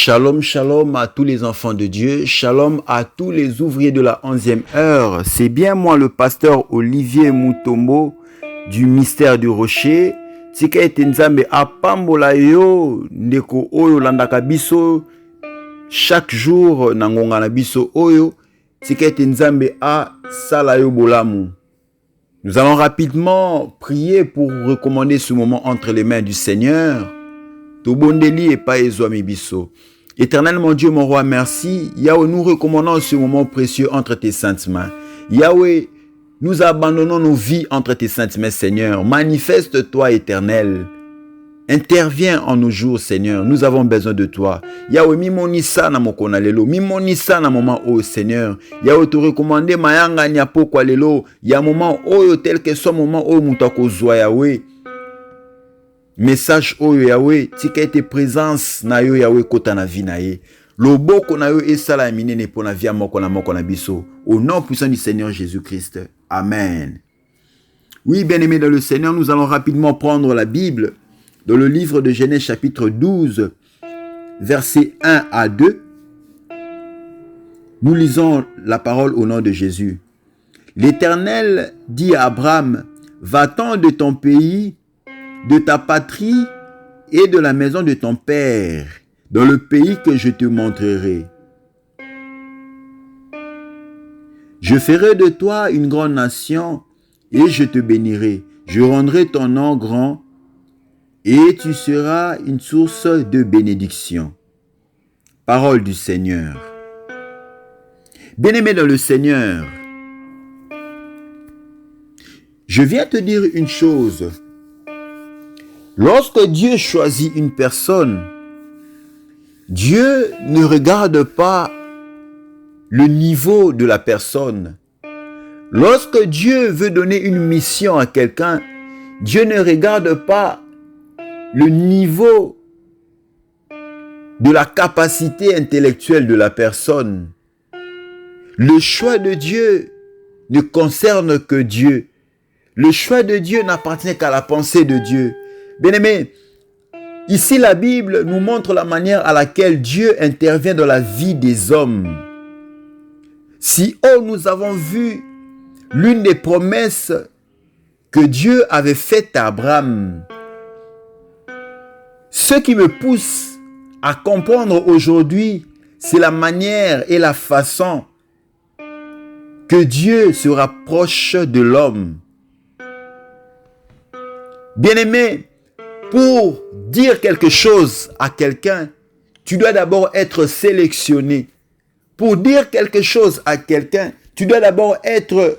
Shalom, shalom à tous les enfants de Dieu, shalom à tous les ouvriers de la 11e heure. C'est bien moi le pasteur Olivier Mutombo du mystère du rocher. Tika ete nzambe apambola yo ndeko oyo landaka biso chaque jour na ngonga na biso oyo. Tika ete nzambe a sala yo bolamu. Nous allons rapidement prier pour recommander ce moment entre les mains du Seigneur. Tobondeli et pas ezwami biso. Éternel mon Dieu, mon roi, merci. Yahweh, nous recommandons ce moment précieux entre tes saintes mains. Yahweh, nous abandonnons nos vies entre tes saintes mains, Seigneur. Manifeste-toi, Éternel. Interviens en nos jours, Seigneur. Nous avons besoin de toi. Yahweh, mimonisa na mokona lelo. Mimonisa na moment oh, Seigneur. Yahweh, te recommander mayanga nyapo kwa lelo. Ya moment oh, tel que soit moment oh, mutako zwa Yahweh. Message oyo Yahweh, tika ete présence na yo Yahweh kota na vie na ye. Loboko na yo esala minene po na vie moko na biso. Au nom puissant du Seigneur Jésus-Christ. Amen. Oui, bien-aimés dans le Seigneur, nous allons rapidement prendre la Bible dans le livre de Genèse chapitre 12, versets 1 à 2. Nous lisons la parole au nom de Jésus. L'Éternel dit à Abraham, va-t'en de ton pays, de ta patrie et de la maison de ton père, dans le pays que je te montrerai. Je ferai de toi une grande nation et je te bénirai. Je rendrai ton nom grand et tu seras une source de bénédiction. Parole du Seigneur. Bien-aimé dans le Seigneur, je viens te dire une chose. Lorsque Dieu choisit une personne, Dieu ne regarde pas le niveau de la personne. Lorsque Dieu veut donner une mission à quelqu'un, Dieu ne regarde pas le niveau de la capacité intellectuelle de la personne. Le choix de Dieu ne concerne que Dieu. Le choix de Dieu n'appartient qu'à la pensée de Dieu. Bien-aimés, ici la Bible nous montre la manière à laquelle Dieu intervient dans la vie des hommes. Si nous avons vu l'une des promesses que Dieu avait faites à Abraham, ce qui me pousse à comprendre aujourd'hui, c'est la manière et la façon que Dieu se rapproche de l'homme. Bien-aimé, pour dire quelque chose à quelqu'un, tu dois d'abord être sélectionné. Pour dire quelque chose à quelqu'un, tu dois d'abord être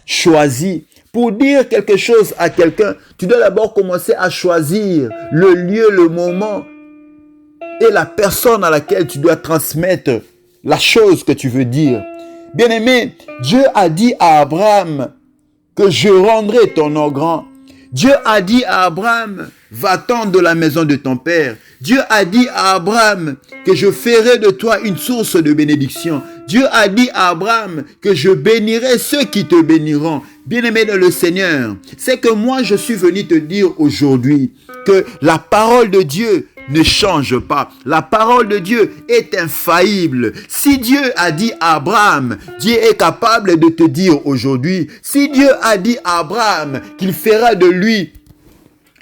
choisi. Pour dire quelque chose à quelqu'un, tu dois d'abord commencer à choisir le lieu, le moment et la personne à laquelle tu dois transmettre la chose que tu veux dire. Bien-aimé, Dieu a dit à Abraham que je rendrai ton nom grand. Dieu a dit à Abraham, va-t'en de la maison de ton père. Dieu a dit à Abraham que je ferai de toi une source de bénédiction. Dieu a dit à Abraham que je bénirai ceux qui te béniront. Bien-aimé dans le Seigneur, c'est que moi je suis venu te dire aujourd'hui que la parole de Dieu ne change pas. La parole de Dieu est infaillible. Si Dieu a dit à Abraham, Dieu est capable de te dire aujourd'hui, si Dieu a dit à Abraham qu'il fera de lui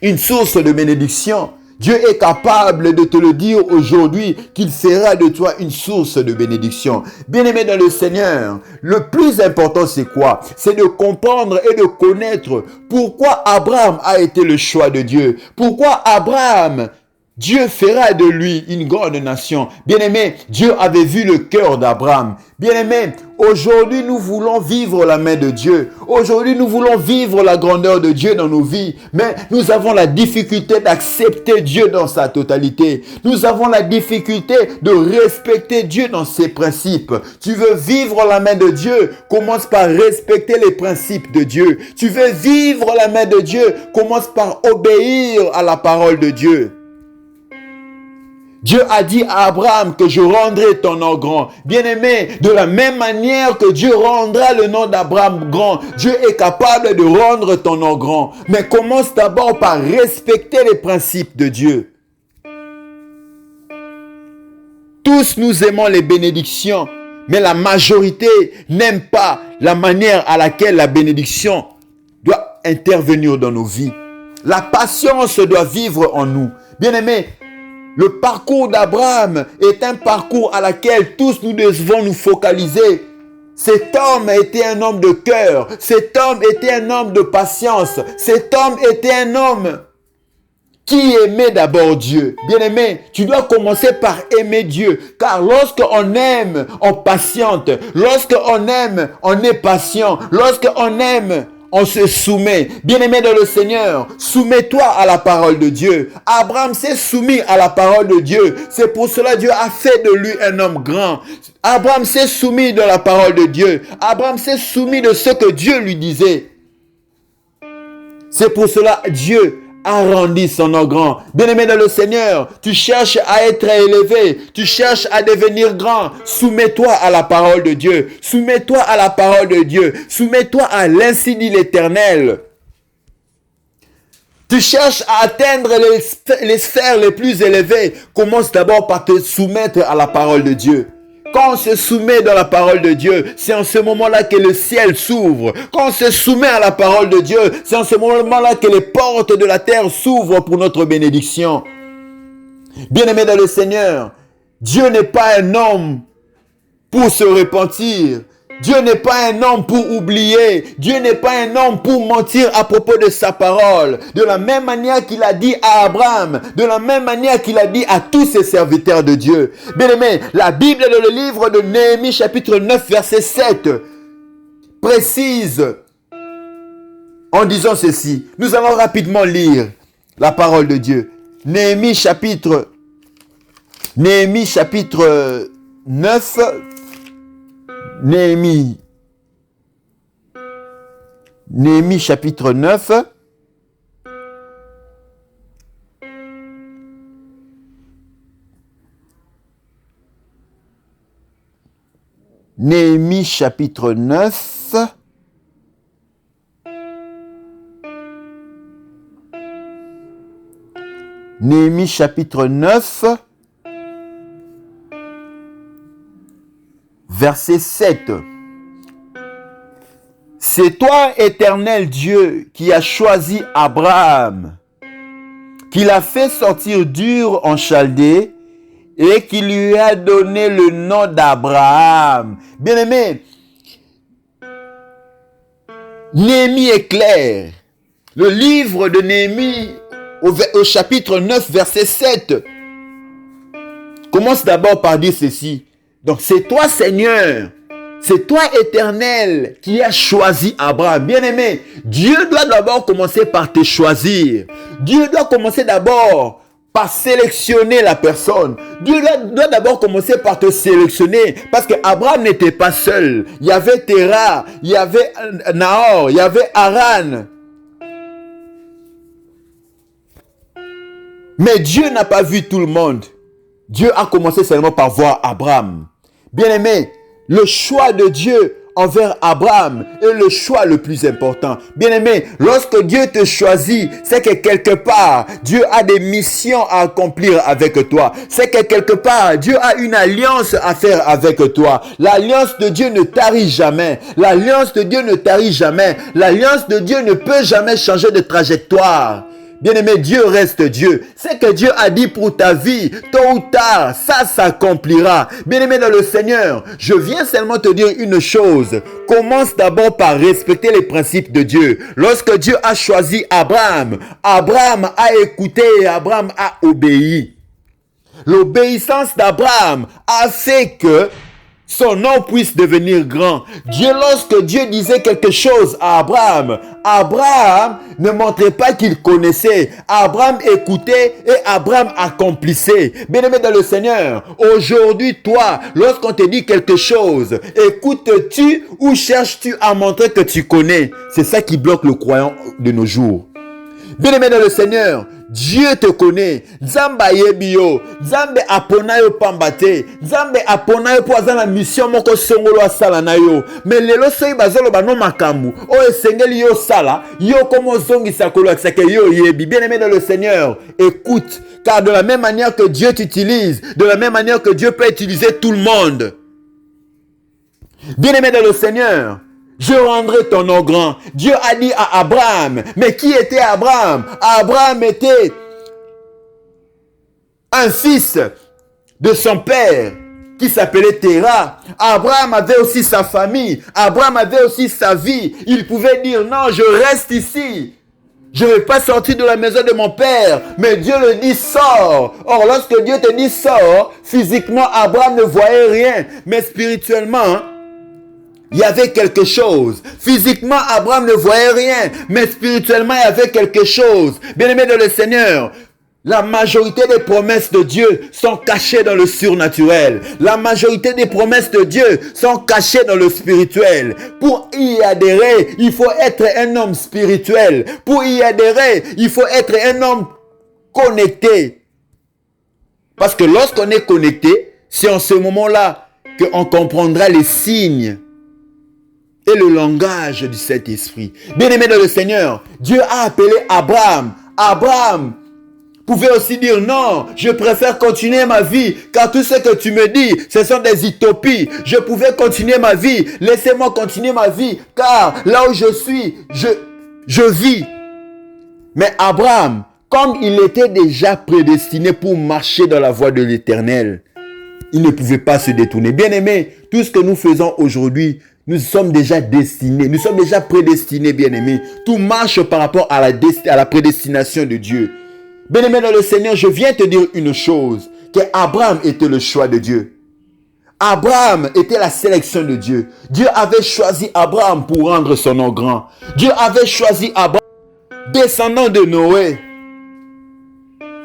une source de bénédiction, Dieu est capable de te le dire aujourd'hui qu'il fera de toi une source de bénédiction. Bien-aimé dans le Seigneur, le plus important c'est quoi? C'est de comprendre et de connaître pourquoi Abraham a été le choix de Dieu. Pourquoi Abraham, Dieu fera de lui une grande nation. Bien-aimé, Dieu avait vu le cœur d'Abraham. Bien-aimé, aujourd'hui nous voulons vivre la main de Dieu. Aujourd'hui nous voulons vivre la grandeur de Dieu dans nos vies. Mais nous avons la difficulté d'accepter Dieu dans sa totalité. Nous avons la difficulté de respecter Dieu dans ses principes. Tu veux vivre la main de Dieu, commence par respecter les principes de Dieu. Tu veux vivre la main de Dieu, commence par obéir à la parole de Dieu. Dieu a dit à Abraham que je rendrai ton nom grand. Bien-aimé, de la même manière que Dieu rendra le nom d'Abraham grand, Dieu est capable de rendre ton nom grand. Mais commence d'abord par respecter les principes de Dieu. Tous nous aimons les bénédictions, mais la majorité n'aime pas la manière à laquelle la bénédiction doit intervenir dans nos vies. La patience doit vivre en nous. Bien-aimés, le parcours d'Abraham est un parcours à laquelle tous nous devons nous focaliser. Cet homme était un homme de cœur. Cet homme était un homme de patience. Cet homme était un homme qui aimait d'abord Dieu. Bien-aimé, tu dois commencer par aimer Dieu. Car lorsqu'on aime, on patiente. Lorsqu'on aime, on est patient. Lorsqu'on aime, on se soumet. Bien-aimé dans le Seigneur, soumets-toi à la parole de Dieu. Abraham s'est soumis à la parole de Dieu. C'est pour cela que Dieu a fait de lui un homme grand. Abraham s'est soumis de la parole de Dieu. Abraham s'est soumis de ce que Dieu lui disait. C'est pour cela que Dieu a rendu son nom grand. Bien-aimé dans le Seigneur, tu cherches à être élevé, tu cherches à devenir grand. Soumets-toi à la parole de Dieu. Soumets-toi à la parole de Dieu. Soumets-toi à l'ainsi dit l'Éternel. Tu cherches à atteindre les sphères les plus élevées. Commence d'abord par te soumettre à la parole de Dieu. Quand on se soumet dans la parole de Dieu, c'est en ce moment-là que le ciel s'ouvre. Quand on se soumet à la parole de Dieu, c'est en ce moment-là que les portes de la terre s'ouvrent pour notre bénédiction. Bien-aimé dans le Seigneur, Dieu n'est pas un homme pour se repentir. Dieu n'est pas un homme pour oublier. Dieu n'est pas un homme pour mentir à propos de sa parole. De la même manière qu'il a dit à Abraham, de la même manière qu'il a dit à tous ses serviteurs de Dieu. Bien-aimé, la Bible dans le livre de Néhémie chapitre 9 verset 7 précise en disant ceci. Nous allons rapidement lire la parole de Dieu. Néhémie chapitre 9. Néhémie chapitre 9. Néhémie chapitre 9. Néhémie chapitre 9. Verset 7. C'est toi, Éternel Dieu, qui as choisi Abraham, qui l'a fait sortir d'Ur en Chaldée et qui lui a donné le nom d'Abraham. Bien-aimé, Néhémie est clair. Le livre de Néhémie au chapitre 9, verset 7 commence d'abord par dire ceci. Donc, c'est toi, Seigneur, c'est toi, Éternel, qui as choisi Abraham. Bien-aimé, Dieu doit d'abord commencer par te choisir. Dieu doit commencer d'abord par sélectionner la personne. Dieu doit d'abord commencer par te sélectionner. Parce que Abraham n'était pas seul. Il y avait Terah, il y avait Nahor, il y avait Haran. Mais Dieu n'a pas vu tout le monde. Dieu a commencé seulement par voir Abraham. Bien-aimé, le choix de Dieu envers Abraham est le choix le plus important. Bien-aimé, lorsque Dieu te choisit, c'est que quelque part, Dieu a des missions à accomplir avec toi. C'est que quelque part, Dieu a une alliance à faire avec toi. L'alliance de Dieu ne tarit jamais. L'alliance de Dieu ne tarit jamais. L'alliance de Dieu ne peut jamais changer de trajectoire. Bien-aimé, Dieu reste Dieu. C'est que Dieu a dit pour ta vie, tôt ou tard, ça s'accomplira. Bien-aimé dans le Seigneur, je viens seulement te dire une chose. Commence d'abord par respecter les principes de Dieu. Lorsque Dieu a choisi Abraham, Abraham a écouté et Abraham a obéi. L'obéissance d'Abraham a fait que son nom puisse devenir grand. Lorsque Dieu disait quelque chose à Abraham, Abraham ne montrait pas qu'il connaissait. Abraham écoutait et Abraham accomplissait. Bien-aimé dans le Seigneur, aujourd'hui, toi, lorsqu'on te dit quelque chose, écoutes-tu ou cherches-tu à montrer que tu connais? C'est ça qui bloque le croyant de nos jours. Bien-aimé dans le Seigneur, Dieu te connaît. Nzamba yebio. Nzambe apona yo pambate. Nzambe apona yo po azana mission moko songolo asala na yo. Mais lelo soyi bazolo bano makambu. O esengeli yo sala. Yo komo zongi sakolo aksake yo yebi. Bien-aimé dans le Seigneur, écoute. Car de la même manière que Dieu t'utilise, de la même manière que Dieu peut utiliser tout le monde. Bien-aimé dans le Seigneur, je rendrai ton nom grand. Dieu a dit à Abraham. Mais qui était Abraham? Abraham était un fils de son père qui s'appelait Terah. Abraham avait aussi sa famille. Abraham avait aussi sa vie. Il pouvait dire non, je reste ici. Je ne vais pas sortir de la maison de mon père. Mais Dieu le dit, sors. Or, lorsque Dieu te dit sors, physiquement, Abraham ne voyait rien. Mais spirituellement, il y avait quelque chose. Physiquement, Abraham ne voyait rien. Mais spirituellement, il y avait quelque chose. Bien-aimé de le Seigneur, la majorité des promesses de Dieu sont cachées dans le surnaturel. La majorité des promesses de Dieu sont cachées dans le spirituel. Pour y adhérer, il faut être un homme spirituel. Pour y adhérer, il faut être un homme connecté. Parce que lorsqu'on est connecté, c'est en ce moment-là qu'on comprendra les signes et le langage du Saint-Esprit. Bien-aimé dans le Seigneur, Dieu a appelé Abraham. Abraham pouvait aussi dire non, je préfère continuer ma vie, car tout ce que tu me dis, ce sont des utopies. Je pouvais continuer ma vie, laissez-moi continuer ma vie, car là où je suis, je vis. Mais Abraham, comme il était déjà prédestiné pour marcher dans la voie de l'Éternel, il ne pouvait pas se détourner. Bien-aimé, tout ce que nous faisons aujourd'hui, nous sommes déjà destinés, nous sommes déjà prédestinés, bien-aimés. Tout marche par rapport à la prédestination de Dieu. Bien-aimé dans le Seigneur, je viens te dire une chose, que Abraham était le choix de Dieu. Abraham était la sélection de Dieu. Dieu avait choisi Abraham pour rendre son nom grand. Dieu avait choisi Abraham, descendant de Noé.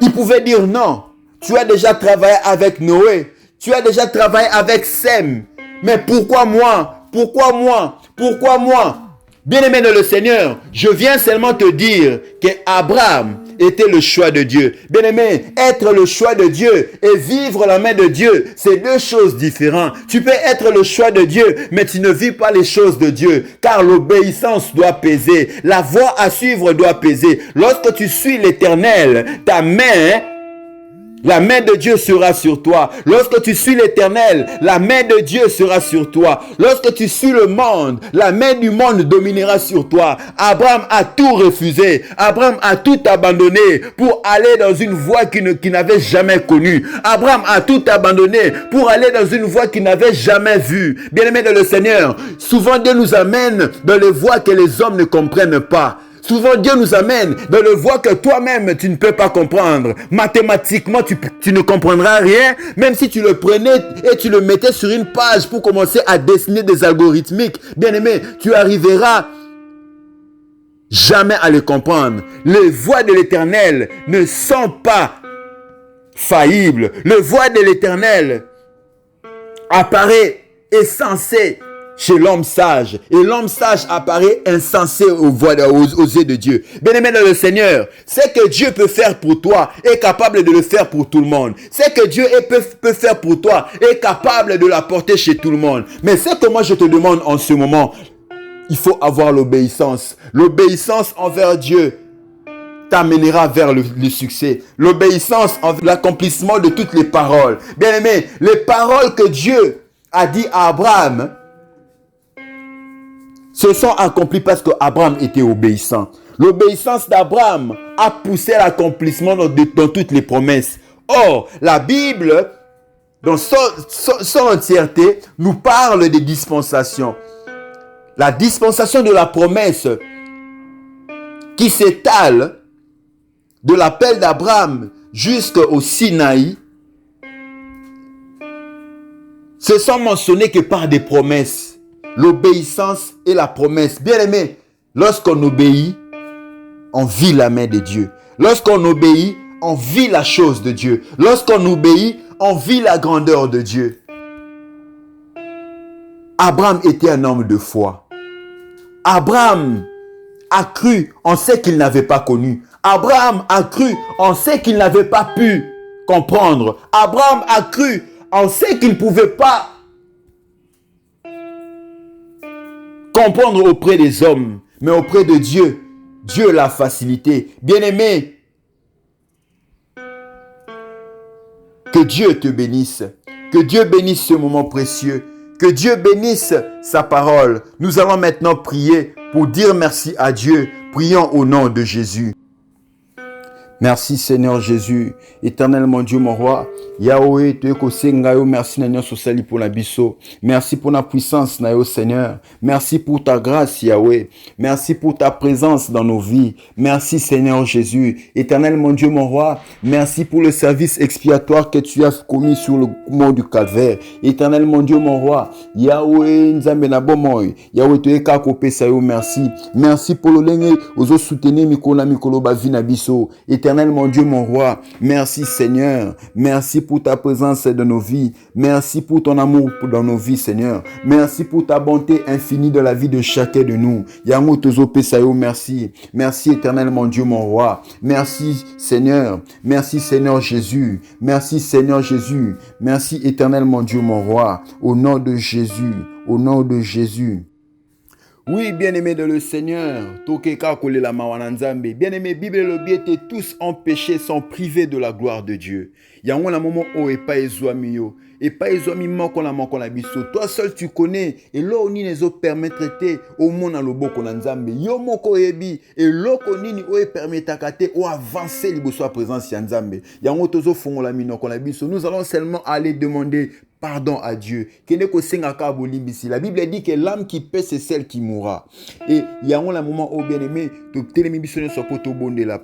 Il pouvait dire non, tu as déjà travaillé avec Noé, tu as déjà travaillé avec Sem, mais pourquoi moi? Pourquoi moi? Pourquoi moi? Bien-aimé dans le Seigneur, je viens seulement te dire qu'Abraham était le choix de Dieu. Bien-aimé, être le choix de Dieu et vivre la main de Dieu, c'est deux choses différentes. Tu peux être le choix de Dieu, mais tu ne vis pas les choses de Dieu, car l'obéissance doit peser. La voie à suivre doit peser. Lorsque tu suis l'Éternel, la main de Dieu sera sur toi. Lorsque tu suis l'Éternel, la main de Dieu sera sur toi. Lorsque tu suis le monde, la main du monde dominera sur toi. Abraham a tout refusé. Abraham a tout abandonné pour aller dans une voie qu'il n'avait jamais connue. Abraham a tout abandonné pour aller dans une voie qu'il n'avait jamais vue. Bien-aimé dans le Seigneur, souvent Dieu nous amène dans les voies que les hommes ne comprennent pas. Souvent, Dieu nous amène dans le voie que toi-même, tu ne peux pas comprendre. Mathématiquement, tu ne comprendras rien, même si tu le prenais et tu le mettais sur une page pour commencer à dessiner des algorithmiques. Bien-aimé, tu arriveras jamais à les comprendre. Les voies de l'Éternel ne sont pas faillibles. Le voie de l'Éternel apparaît insensé chez l'homme sage. Et l'homme sage apparaît insensé aux yeux de Dieu. Bien-aimé dans le Seigneur, ce que Dieu peut faire pour toi est capable de le faire pour tout le monde. Ce que Dieu peut faire pour toi est capable de l'apporter chez tout le monde. Mais ce que moi je te demande en ce moment, il faut avoir l'obéissance. L'obéissance envers Dieu t'amènera vers le succès. L'obéissance envers l'accomplissement de toutes les paroles. Bien-aimé, les paroles que Dieu a dit à Abraham se sont accomplies parce qu'Abraham était obéissant. L'obéissance d'Abraham a poussé l'accomplissement dans toutes les promesses. Or, la Bible, dans son entièreté, nous parle des dispensations. La dispensation de la promesse qui s'étale de l'appel d'Abraham jusqu'au Sinaï, se sont mentionnées que par des promesses. L'obéissance et la promesse. Bien-aimé, lorsqu'on obéit, on vit la main de Dieu. Lorsqu'on obéit, on vit la chose de Dieu. Lorsqu'on obéit, on vit la grandeur de Dieu. Abraham était un homme de foi. Abraham a cru en ce qu'il n'avait pas connu. Abraham a cru en ce qu'il n'avait pas pu comprendre. Abraham a cru en ce qu'il ne pouvait pas comprendre auprès des hommes, mais auprès de Dieu. Dieu l'a facilité. Bien-aimé, que Dieu te bénisse. Que Dieu bénisse ce moment précieux. Que Dieu bénisse sa parole. Nous allons maintenant prier pour dire merci à Dieu. Prions au nom de Jésus. Merci Seigneur Jésus, éternel mon Dieu, mon roi. Yahweh, merci Nanya Sosali pour la biso. Merci pour la puissance, Nayo Seigneur. Merci pour ta grâce, Yahweh. Merci pour ta présence dans nos vies. Merci Seigneur Jésus, éternel mon Dieu, mon roi. Merci pour le service expiatoire que tu as commis sur le mont du Calvaire. Éternel mon Dieu, mon roi. Yahweh, Nzambe na bomoy. Yahweh, tu es kakope sayo, merci. Merci pour le lenge, ozo soutenir mikolo bavina biso. Éternel mon Dieu, mon roi, merci Seigneur. Merci pour ta présence dans nos vies. Merci pour ton amour dans nos vies, Seigneur. Merci pour ta bonté infinie dans la vie de chacun de nous. Yango tozo pesayo, merci. Merci éternel mon Dieu, mon roi. Merci Seigneur. Merci Seigneur Jésus. Merci Seigneur Jésus. Merci éternel mon Dieu, mon roi. Au nom de Jésus. Au nom de Jésus. Oui, bien-aimés de le Seigneur, bien-aimés, Bible le biete, tous en péché sont privés de la gloire de Dieu. Il y a un moment où et pas ezoamio, et pas ezoamimo qu'on la biso. Toi seul tu connais, et là on ne permettre au monde à l'obo qu'on nzambe. Yo moko ebi, et loko nini oe permettre kate ou avancer liboso à présence ya nzambe. Il y a un tozo fongo la mino qu'on la biso. Nous allons seulement aller demander pardon à Dieu. La Bible dit que l'âme qui paie, c'est celle qui mourra. Et il y a un moment où bien-aimé,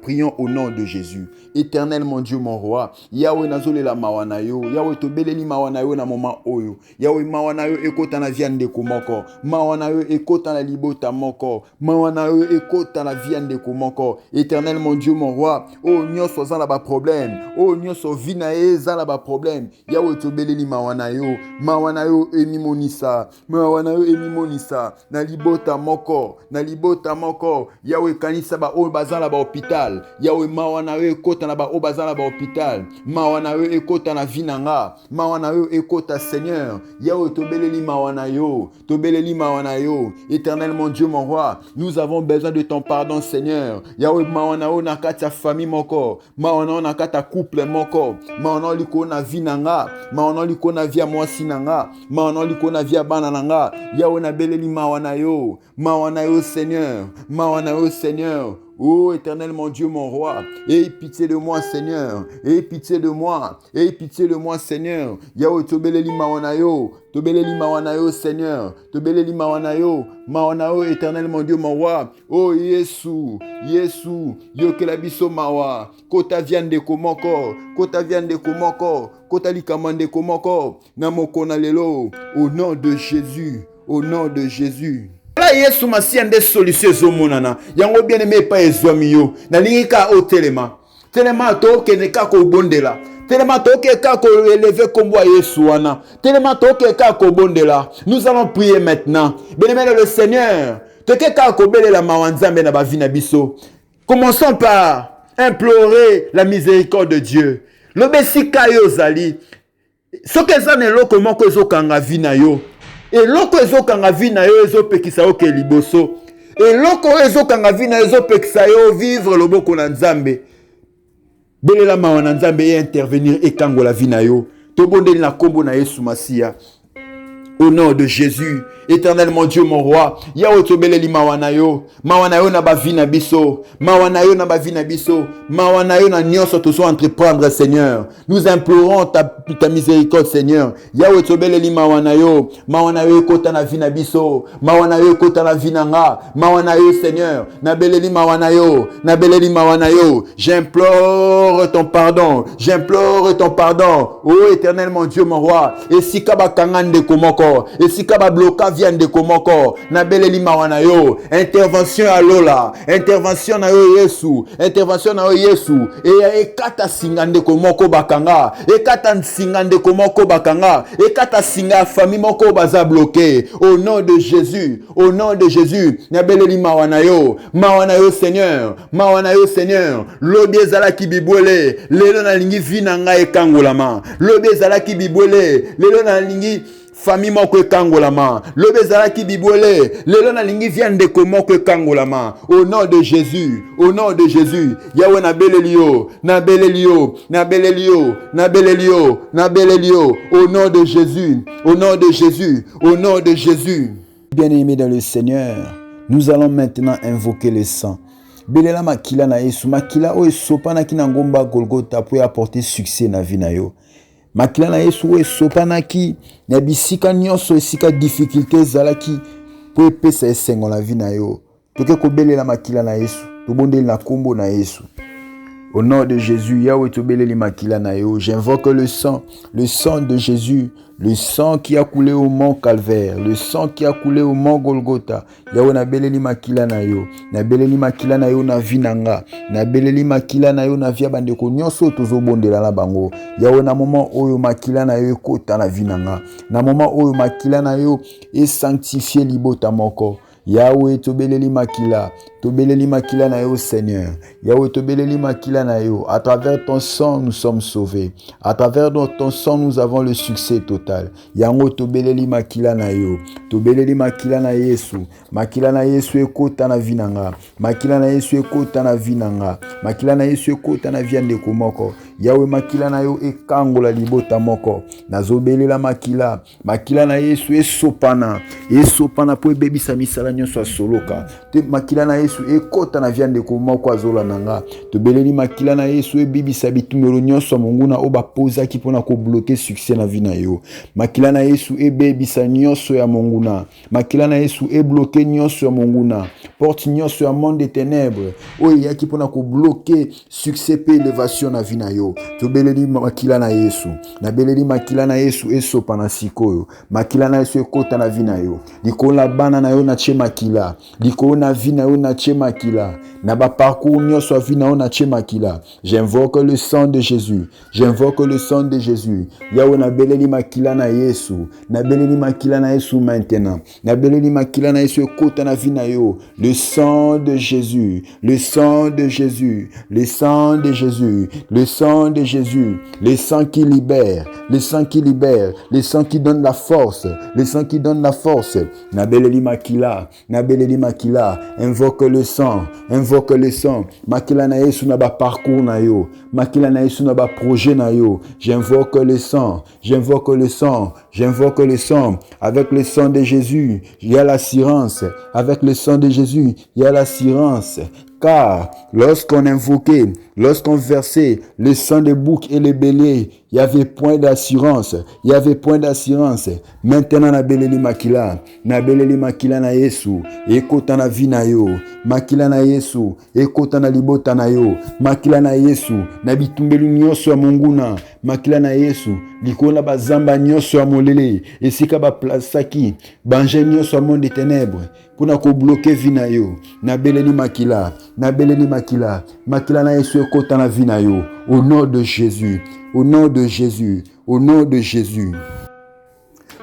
prions au nom de Jésus. Éternel mon Dieu, mon roi. Yahweh nazole la mawanayo. Yahweh tobeleli mawanayo na moment oyo. Yahweh mawanayo ekota na viande komoko. Mawanayo ekota na libota moko. Mawanayo ekota na viande komoko. Éternel mon Dieu, mon roi. Oh nyonso za la ba problème. Oh nyonso vina eza la ba problème. Yahweh tobeleli mawanayo. Mawanayo emimonisa na libota moko Yahweh kanisa ba o bazala ba hôpital. Yahweh mawanayo ekota na ba o bazala ba hôpital. Mawanayo ekota na vinanga. Mawanayo ekota Seigneur. Yahweh tobeleli mawanayo. Éternel mon Dieu, mon roi, nous avons besoin de ton pardon Seigneur. Yahweh mawanayo na kata famille moko. Mawanayo na kata couple moko. Mawanayo liko na vinanga. Mawanayo liko na via mwasi nanga, mawanayo liko na via bana nanga. Yahweh na beleli mawanayo Seigneur. Oh éternel mon Dieu, mon roi, aie pitié de moi Seigneur, aie pitié de moi Seigneur. Yahweh tobeleli mawanayo Seigneur, tobeleli mawanayo éternel mon Dieu, mon roi. Oh Yesu, yokela biso mawa, kota viande komoko, kota likamande komoko, na moko na lelo, au nom de Jésus. La Yesu masiende solution zomonana. Yango bien aimé pa ezwamiyo. Na lingika o telema to kene ka ko bondela. Telema to ke ka ko élever kombo Yesu wana. Telema to ke ka ko bondela. Nous allons prier maintenant. Bien aimé le Seigneur. To ke ka ko belela mawanzambe na ba vina biso. Commençons par implorer la miséricorde de Dieu. Le besika yo zali. Soke zane loko moko ezokanga vina yo. Et loko ezokanga vina yo ezopekisa yo ke liboso. Et loko ezokanga vina yo ezopekisa yo vivre loboko na Nzambe. Belela mawana Nzambe ye intervenir ekango la vina yo. Tobondeli na kombo na Yesu Masia. Au nom de Jésus, éternel mon Dieu, mon roi, Yahweh tobeleli mawanayo na bavina biso, mawanayo na nyonso tozo entreprendre Seigneur. Nous implorons ta miséricorde Seigneur. Yahweh tobeleli mawanayo ekota na vina biso, mawanayo ekota na vinanga, mawanayo Seigneur, na beleli mawanayo. J'implore ton pardon. Oh éternel mon Dieu, mon roi, et si kabakangande komoko moko. Esika ba bloka viande komoko. Na beleli mawa na yo. Intervention à Lola. Intervention na yo Yesu. Intervention na yo Yesu. Et ekata singande komoko bakanga. Ekata singande komoko bakanga. Ekata singa famille moko baza bloqué. Au nom de Jésus. Au nom de Jésus. Na beleli mawa na yo. Mawa na yo Seigneur. Mawa na yo Seigneur. Lobi ezalaki bibwele. Lelo na lingi vina nga ekangolama. Lobi ezalaki bibwele. Lelo na lingi famille moko ekangolama. Lobi ezalaki bibwele. Lelo na lingi viande komoko ekangolama. Au nom de Jésus. Au nom de Jésus. Yahweh na belelio. Na belelio. Na belelio. Na belelio. Na belelio. Au nom de Jésus. Au nom de Jésus. Au nom de Jésus. Bien-aimés dans le Seigneur, nous allons maintenant invoquer le sang. Belela makila na Yesu, makila o esopana ki na ngomba Golgotha pour apporter succès na vie na yo. Makila na Yesu o esopana ki na bisika nyonso esika difficulté zalaki pour epesa esengo na vie na yo. Toke ko belela makila na Yesu, to bondeli na kombo na Yesu. Au nom de Jésus, Yahweh tobeleli makila na yo, j'invoque le sang de Jésus, le sang qui a coulé au mont Calvaire, le sang qui a coulé au mont Golgotha. Yahweh na beleli makila na yo na vinanga, na beleli makila na yo na via bandeko nyonso tozobondela na bango. Yahweh na moment oyo makila na yo ekota na vinanga, na moment oyo makila na yo est sanctifié libota moko. Yahweh tobeleli makila na yo Seigneur. Yahweh tobeleli makila na yo. À travers ton sang nous sommes sauvés. À travers ton sang nous avons le succès total. Yango tobeleli makila na yo. Tobeleli makila na Yesu. Makila na Yesu ekota na vinanga. Makila na Yesu ekota na vinanga. Makila na Yesu ekota na viande komoko. Yahweh makila na yo ekangola libota moko. Nazobelela makila. Makila na Yesu esopana. Esopana po ebebisa misala nyonso soloka. Te makila na Yesu ekota na viande komoko azola nanga. Tobeleli makila na Yesu ebibisa bitumelo nyonso monguna oba poza ki pona ko bloquer succès na vie na yo. Makila na Yesu ebebisa nyonso ya monguna. Makila na Yesu ebloquer nyonso ya monguna. Porte nyonso ya monde des ténèbres. Oya ki pona ko bloquer succès pe élévation na vie na yo. Tobeleli makila na Yesu. Na beleli makila na Yesu esopa na sikoyo. Makila na Yesu ekota na vie na yo. Likola bana na yo na che makila. Likola na vie na yo na che makila. Na ba parcours nyonso a vie na yo na che makila. J'invoque le sang de Jésus. J'invoque le sang de Jésus. Yahweh na beleli makila na Yesu. Na beleli makila na Yesu maintenant. Na beleli makila na Yesu ekota na vie na yo. Le sang de Jésus. Le sang de Jésus. Le sang de Jésus. Le sang de Jésus. Le sang qui libère. Le sang qui libère. Le sang qui donne la force. Le sang qui donne la force. Na beleli makila. Na beleli makila. Invoque le sang. Invoque le sang. Makila na Yesu na ba parcours na yo. Makila na Yesu na ba projet na yo. J'invoque le sang. J'invoque le sang. J'invoque le sang. Avec le sang de Jésus, il y a l'assurance. Avec le sang de Jésus, il y a l'assurance. Car lorsqu'on invoquait, lorsqu'on versait le sang des boucs et les béliers, il y avait point d'assurance. Il y avait point d'assurance. Maintenant, na beleli makila. Na beleli makila na Yesu. Ekota na vie na yo. Makila na Yesu. Ekota na libota na yo. Makila na Yesu. Na bitumbeli nyonso ya monguna. Makila na Yesu. Likona bazamba nyonso ya molele. Esika ba plasaki. Banje nyonso ya monde des ténèbres. Pona ko bloquer vie na yo. Na beleli makila. Na beleli makila. Makila na Yesu ekota na vie na yo. Au nom de Jésus. Au nom de Jésus. Au nom de Jésus.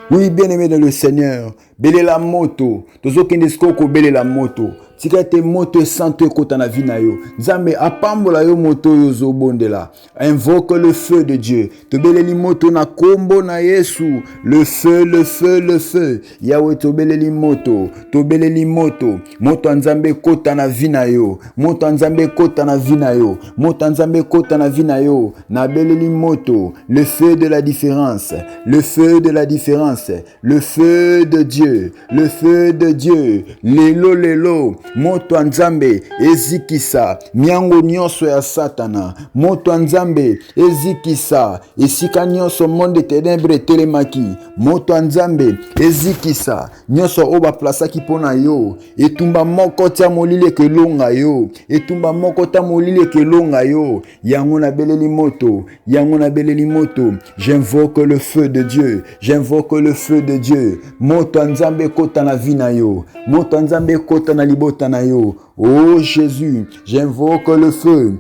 Oui, bien-aimé dans le Seigneur. Bele la moto. Tozo kendeskoko bele la moto. Tika te moto santo ekota na vie na yo. Nzambe apambola yo moto yo zobondela. Invoque le feu de Dieu. Tobeleli moto na kombo na Yesu. Le feu, le feu, le feu. Yahweh tobeleli moto. Tobeleli moto. Moto nzambe kota na vie na yo. Moto nzambe kota na vie na yo. Moto nzambe kota na vie na yo. Na beleli moto. Le feu de la différence. Le feu de la différence. Le feu de Dieu. Le feu de Dieu. Lelo, lelo. moto ya nzambe ezikisa miango nyonso ya satana, moto ya nzambe ezikisa esika nyonso monde ténèbre etelemaki, moto ya nzambe ezikisa nyonso oyo baplasaki mpo na yo, etumba moko tia molili ekelonga yo, etumba moko tia molili ekelonga yo, yango nabeleli moto, yango nabeleli moto. J'invoque le feu de Dieu, j'invoque le feu de Dieu. Moto ya nzambe kota na vi na yo, moto ya nzambe kota na libota na yo. Oh Jésus, j'invoque le feu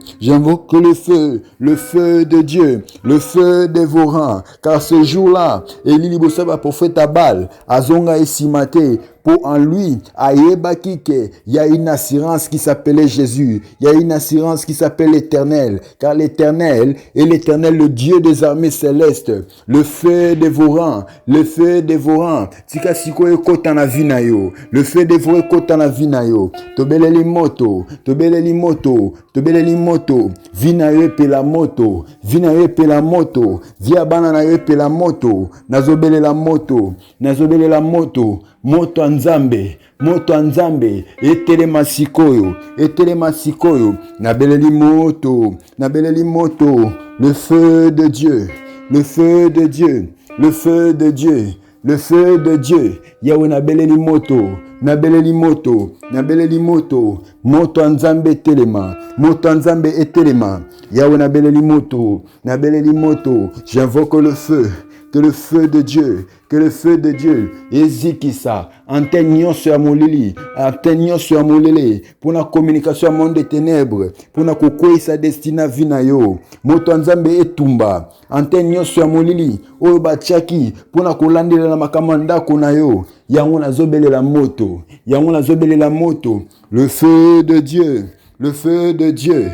le feu de Dieu, le feu dévorant. Car ce jour-là, Élie Libosaba prophète Abal, Azonga et Simate, pour en lui, Ayebaki que il y a une assurance qui s'appelait Jésus, il y a une assurance qui s'appelle l'Éternel, car l'Éternel est l'Éternel, le Dieu des armées célestes, le feu dévorant, le feu dévorant. Tika siko e kota na vi na yo, le feu dévorant kota na vi na yo. Tobeleli moto, tobeleli moto, tobeleli moto, vi na yo pe la moto, vi na yo pe la moto, via bana na yo pe la moto, nazobele la moto, nazobele la moto. Moto nzambe, moto nzambe, etelema sikoyo, nabeleli moto, nabeleli moto, le feu de Dieu, le feu de Dieu, le feu de Dieu, le feu de Dieu, yawe nabeleli moto, nabeleli moto, nabeleli moto, moto nzambe etelema, moto nzambe etelema, yawe nabeleli moto, nabeleli moto, j'invoque le feu, que le feu de Dieu, que le feu de Dieu, ezikisa, antenne nyonso ya molili, antenne nyonso ya molele, pour la communication au monde des ténèbres, pour la kokwesa destina vina yo, moto nzambe etumba, antenne nyonso ya molili, oyo bachaki, pour la kolandela na makamanda kuna yo, yango nazobele la moto, yango nazobele la moto, le feu de Dieu, le feu de Dieu.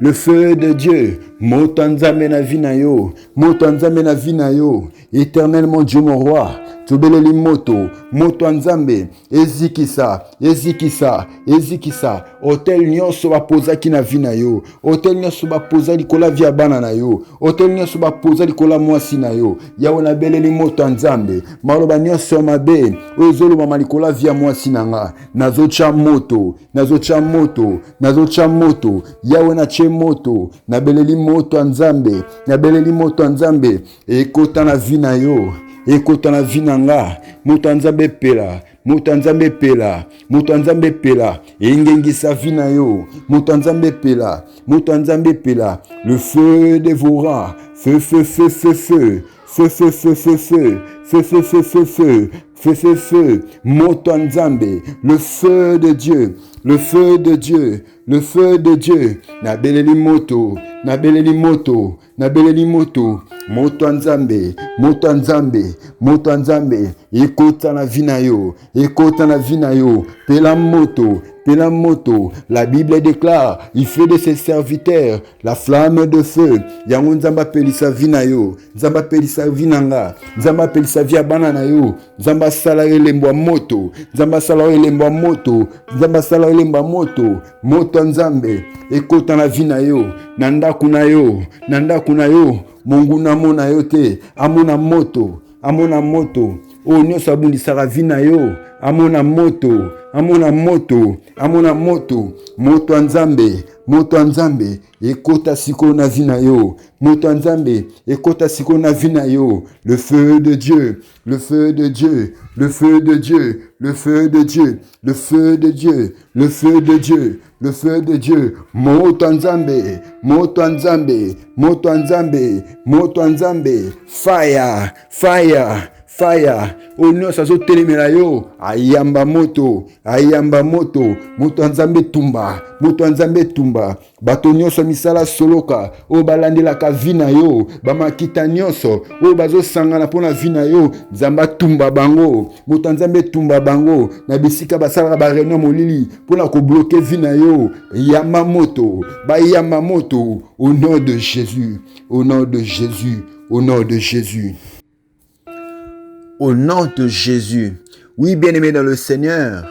Le feu de Dieu, moto nzambe na vi na yo, moto nzambe na vi na yo, éternel mon Dieu mon roi, tobeleli moto, moto nzambe, ezikisa, ezikisa, ezikisa, hotel nyonso bapozaki na vi na yo, hotel nyonso bapoza likola via bana na yo, hotel nyonso bapoza likola mwasi na yo, yawe nabeleli moto nzambe, maloba nyonso mabe, oyo ezolobama likola via mwasi na nga, nazocha moto, nazocha moto, nazocha moto, yawe na che moto, nabeleli moto nzambe, nabeleli moto nzambe, ekota na vi na yo, ekota na vi na nga, moto nzambe pela, moto nzambe pela, moto nzambe pela, engengisa vi na yo, moto nzambe pela, moto nzambe pela, le feu dévorant, feu, feu, feu, feu, feu, feu, feu, feu, feu, feu, feu, feu, feu, feu, feu, feu, feu, feu, moto nzambe, le feu de Dieu, le feu de Dieu, le feu de Dieu, nabeleli moto, nabeleli moto, nabeleli moto, moto nzambe, moto nzambe, moto nzambe, ekota na vi na yo, ekota na vi na yo, pela moto, pela moto. La Bible déclare, il fait de ses serviteurs la flamme de feu. Yango nzamba pelisa vi na yo, nzamba pelisa vi na nga, nzamba pelisa vi abana na yo, nzamba sala elembo moto, nzamba sala elembo moto, nzamba sala elembo moto, moto nzambe, ekota na vi na yo, na ndako na yo, na ndako na yo, monguna mona yo te, amona moto, amona moto, o nyonso abundisaka vi na yo, amona moto, amona moto, amona moto, moto nzambe, moto nzambe, ekota siko na vi na yo, moto nzambe, ekota siko na vi na yo, le feu de Dieu, le feu de Dieu, le feu de Dieu, le feu de Dieu, le feu de Dieu, le feu de Dieu, le feu de Dieu, moto nzambe, moto nzambe, moto nzambe, moto nzambe, fire, fire, fire, onyo sazo telemela yo, ayamba moto, moto nzambe tumba, moto nzambe tumba, bato nyonso misala soloka, o balandela ka vina yo, bamakita nyonso, o bazo sangana pona vina yo, nzamba tumba bango, moto nzambe tumba bango, na bisika basala ba réunion molili, pona ko bloquer vina yo, yamba moto, au nom de Jésus, au nom de Jésus, au nom de Jésus. Au nom de Jésus. Oui, bien-aimé dans le Seigneur,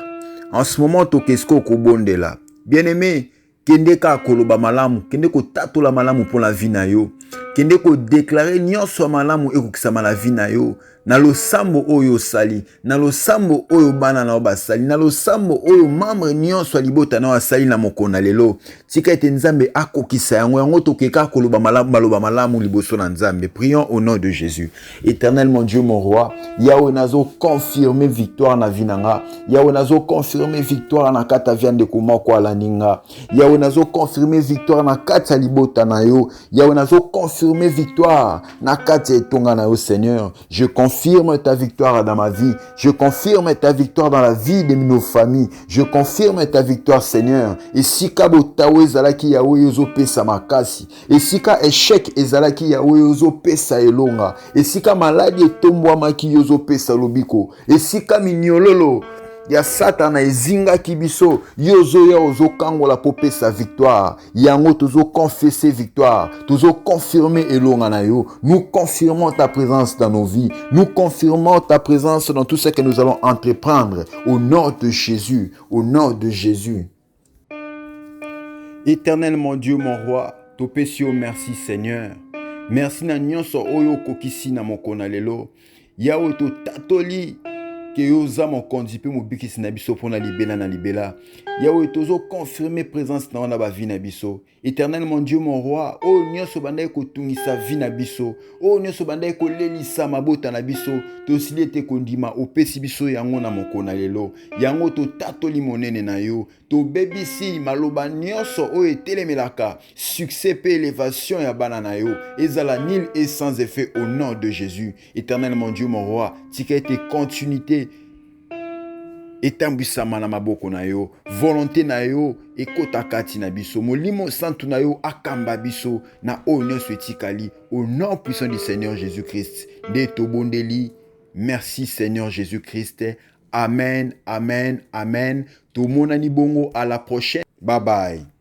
en ce moment, tokesko kobonde la. Bien-aimé, kende ka koloba malamu, kende ko tatola malamu pour la vie na yo, kende ko déclarer nyonso malamu ekokisama la vie na yo, na losambo oyo osali, na losambo oyo bana na basali, na losambo oyo membre nyonso ya libota na asali na mokolo na lelo. Tika ete Nzambe akokisa yango tokeka koloba malamu liboso na Nzambe. Prions au nom de Jésus. Éternel mon Dieu mon roi, Yahweh nazo confirmer victoire na vinanga. Yahweh nazo confirmer victoire na kata viande kuma kwa la ninga. Yahweh nazo confirmer victoire na kata libota na yo. Yahweh nazo confirmer victoire na kata etonga na yo Seigneur. Je confirme ta victoire dans ma vie. Je confirme ta victoire dans la vie de nos familles. Je confirme ta victoire Seigneur. Et si kabo tawe ezalaki Yahweh yozo pesa makasi. Et si ka échec ezalaki Yahweh yozo pesa elonga. Et si ka maladie etombwamaki yozo pesa lobiko. Et si ka minyololo ya Satana ezinga kibiso yozo ya ozo kangola popé sa victoire yango tozo confesser victoire tozo confirmer elonga na yo. Nous confirmons ta présence dans nos vies, nous confirmons ta présence dans tout ce que nous allons entreprendre au nom de Jésus, au nom de Jésus. Éternel mon Dieu mon roi, topesio merci Seigneur, merci na nyonso oyo kokisi na mokona lelo yawe to tatoli que yoza mon kondi pe mobikisi na biso pona libela na libela. Yahweh tozo confirmer présence na wana ba vie na biso. Éternel mon Dieu mon roi, o nyonso bandai ko tungisa vie na biso. O nyonso bandai ko lelisa mabota na biso. To silete kondima opesi biso yango na mokona lelo. Yango to tatoli monene na yo. To bebisi maloba nyonso o etelemelaka. Succès pe élévation ya bana na yo. Ezala nil et sans effet au nom de Jésus. Éternel mon Dieu mon roi, tika ete continuité etambwisama na maboko na yo, volonté na yo ekota kati na biso, molimo santu na yo akamba biso na oyo nyonso etikali au nom puissant du Seigneur Jésus-Christ. Nde tobondeli. Merci Seigneur Jésus-Christ. Amen, amen, amen. Tomonani bongo, à la prochaine. Bye bye.